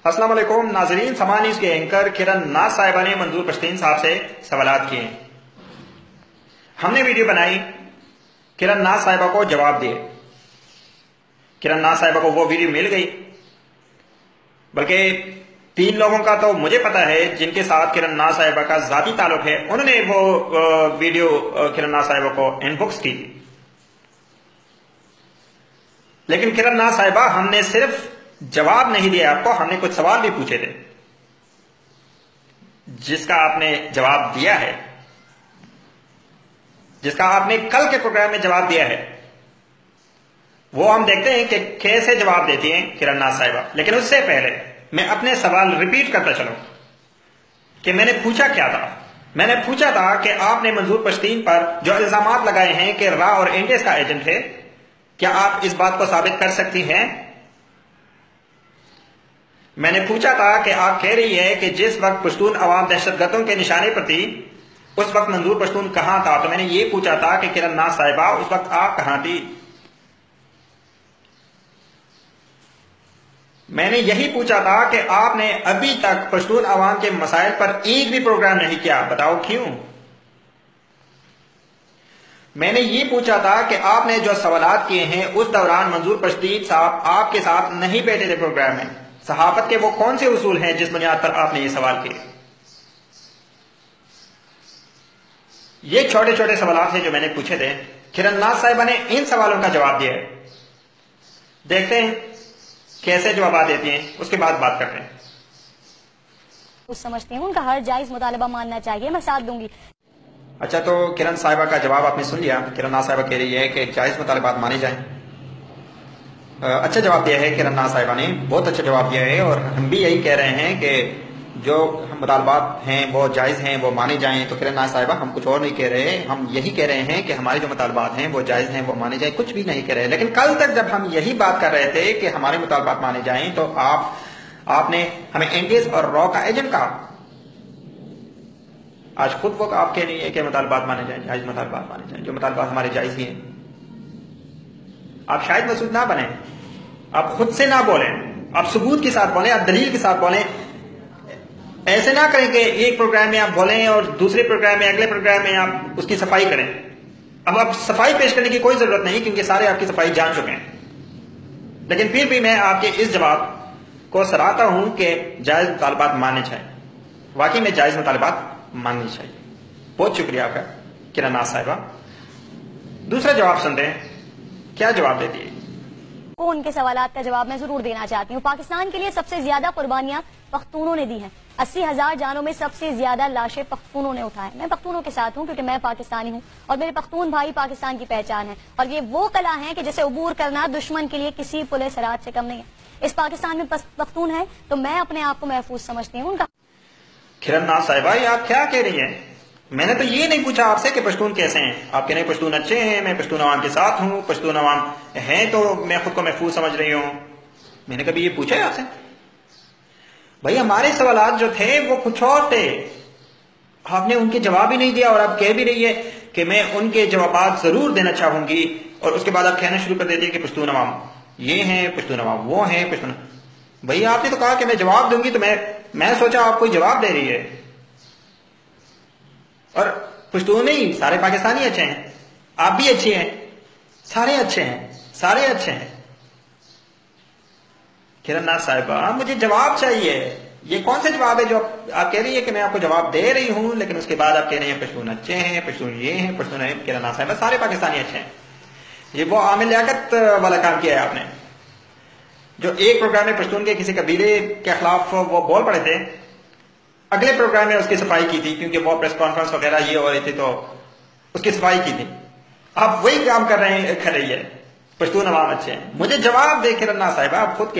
अस्सलाम वालेकुम नाजरीन। समा न्यूज़ के एंकर किरण नाज साहिबा ने मंजूर पश्तीन साहब से सवालात किए। हमने वीडियो बनाई, किरण नाज साहिबा को जवाब दिए। किरण नाज साहिबा को वो वीडियो मिल गई, बल्कि 3 लोगों का तो मुझे पता है जिनके साथ किरण नाज साहिबा का जाती ताल्लुक है, उन्होंने वो वीडियो किरण नाज साहिबा को इनबॉक्स की। लेकिन किरण नाज साहिबा, हमने सिर्फ जवाब नहीं दिया आपको, हमने कुछ सवाल भी पूछे थे जिसका आपने जवाब दिया है, जिसका आपने कल के प्रोग्राम में जवाब दिया है। वो हम देखते हैं कि कैसे जवाब देती हैं किरण नाज साहिबा। लेकिन उससे पहले मैं अपने सवाल रिपीट करता चलूं कि मैंने पूछा क्या था। मैंने पूछा था कि आपने मंजूर पश्तीन पर जो इल्जामात लगाए हैं कि रा और एनटीएस का एजेंट है, क्या आप इस बात को साबित कर सकती हैं? मैंने पूछा था कि आप कह रही है कि जिस वक्त पश्तून अवाम दहशतगर्दों के निशाने पर थी, उस वक्त मंजूर पश्तून कहां था। तो मैंने ये पूछा था कि किरण नाज साहिबा, उस वक्त आप कहां थी? मैंने यही पूछा था कि आपने अभी तक पश्तून अवाम के मसाइल पर एक भी प्रोग्राम नहीं किया, बताओ क्यों? मैंने ये पूछा था कि आपने जो सवालात किए हैं उस दौरान मंजूर पश्तीन साहब आपके साथ नहीं बैठे थे प्रोग्राम में। सहाफत के वो कौन से उसूल हैं जिस बुनियाद पर आपने ये सवाल किए? ये छोटे छोटे सवालात हैं जो मैंने पूछे थे। किरण नाज साहिबा ने इन सवालों का जवाब दिया है। देखते हैं कैसे जवाब देती हैं, उसके बाद बात करते हैं। कुछ समझती हूँ, उनका हर जायज मुतालबा मानना चाहिए, मैं साथ दूंगी। अच्छा, तो किरण साहिबा का जवाब आपने सुन लिया। किरण नाज साहिबा कह रही है कि जायज मुतालबात माने जाएं। अच्छा जवाब दिया है किरण नाज साहिबा ने, बहुत अच्छा जवाब दिया है। और हम भी यही कह रहे हैं कि जो मुतालबात हैं वो जायज़ हैं, वो माने जाएं। तो किरण नाज साहिबा, हम कुछ और नहीं कह रहे, हम यही कह रहे हैं कि हमारे जो मुतालबात हैं वो जायज़ हैं, वो माने जाएं, कुछ भी नहीं कह रहे। लेकिन कल तक जब हम यही बात कर रहे थे कि हमारे मुतालबात माने जाएं, तो आपने हमें एनटीएस और रॉ का एजेंट कहा। आज खुद वो आप कह रही है कि मुतालबात माने जाएं, जायज़ मुतालबात माने जाएं, जो मुतालबात हमारे जायज़ ही हैं। आप शायद मसूद ना बने, आप खुद से ना बोलें, आप सबूत के साथ बोलें, आप दलील के साथ बोलें। ऐसे ना करें कि एक प्रोग्राम में आप बोलें और दूसरे प्रोग्राम में, अगले प्रोग्राम में आप उसकी सफाई करें। अब आप सफाई पेश करने की कोई जरूरत नहीं, क्योंकि सारे आपकी सफाई जान चुके हैं। लेकिन फिर भी मैं आपके इस जवाब को सराहता हूं कि जायज मुतालबात मानने चाहिए। वाकई में जायज मुतालबात माननी चाहिए। बहुत शुक्रिया आपका किरण नाज साहिबा। दूसरा जवाब सुनते हैं, क्या जवाब देती है। उनके सवालात का जवाब मैं जरूर देना चाहती हूँ। पाकिस्तान के लिए सबसे ज्यादा कुर्बानियां पख्तूनों ने दी हैं। 80,000 जानों में सबसे ज्यादा लाशें पख्तूनों ने उठाए। मैं पख्तूनों के साथ हूँ क्योंकि मैं पाकिस्तानी हूँ और मेरे पख्तून भाई पाकिस्तान की पहचान है। और ये वो कला है कि जिसे अबूर करना दुश्मन के लिए किसी पुले सरात से कम नहीं है। इस पाकिस्तान में पख्तून है तो मैं अपने आप को महफूज समझती हूँ। उनका किरण नाज साहिबा, आप क्या कह रही हैं? मैंने तो ये नहीं पूछा आपसे कि पश्तून कैसे हैं। आप कह रहे हैं पश्तून अच्छे हैं, मैं पश्तून अवाम के साथ हूं, पश्तून अवाम हैं तो मैं खुद को महफूज समझ रही हूं। मैंने कभी ये पूछा है आपसे? भाई, हमारे सवालात जो थे वो कुछ और थे, आपने उनके जवाब ही नहीं दिया। और आप कह भी रही है कि मैं उनके जवाब जरूर देना चाहूंगी, और उसके बाद आप कहना शुरू कर देती है कि पश्तून अवाम ये हैं, पश्तून अवाम वो हैं, पश्तून। भाई, आपने तो कहा कि मैं जवाब दूंगी, तो मैं सोचा आप कोई जवाब दे रही है। और पश्तून नहीं, सारे पाकिस्तानी अच्छे हैं, आप भी अच्छे हैं, सारे अच्छे हैं, सारे अच्छे हैं। किरण नाज साहिबा, मुझे जवाब चाहिए। ये कौन सा जवाब है जो आप कह रही है कि मैं आपको जवाब दे रही हूं, लेकिन उसके बाद आप कह रही हैं पश्तून अच्छे हैं, पश्तून ये हैं, पश्तून है। किरण नाज साहिबा, सारे पाकिस्तानी अच्छे हैं। ये वो आमिर लियाकत वाला काम किया है आपने, जो एक प्रोग्राम में पश्तून के किसी कबीले के खिलाफ वो बोल पड़े थे, अगले प्रोग्राम में उसकी सफाई की थी, क्योंकि वो प्रेस कॉन्फ्रेंस वगैरह ये हो रही थी तो उसकी सफाई की थी। आप वही काम कर रही है, पश्तून अवाम अच्छे हैं। मुझे जवाब दे किरण नाज साहिबा, आप खुद के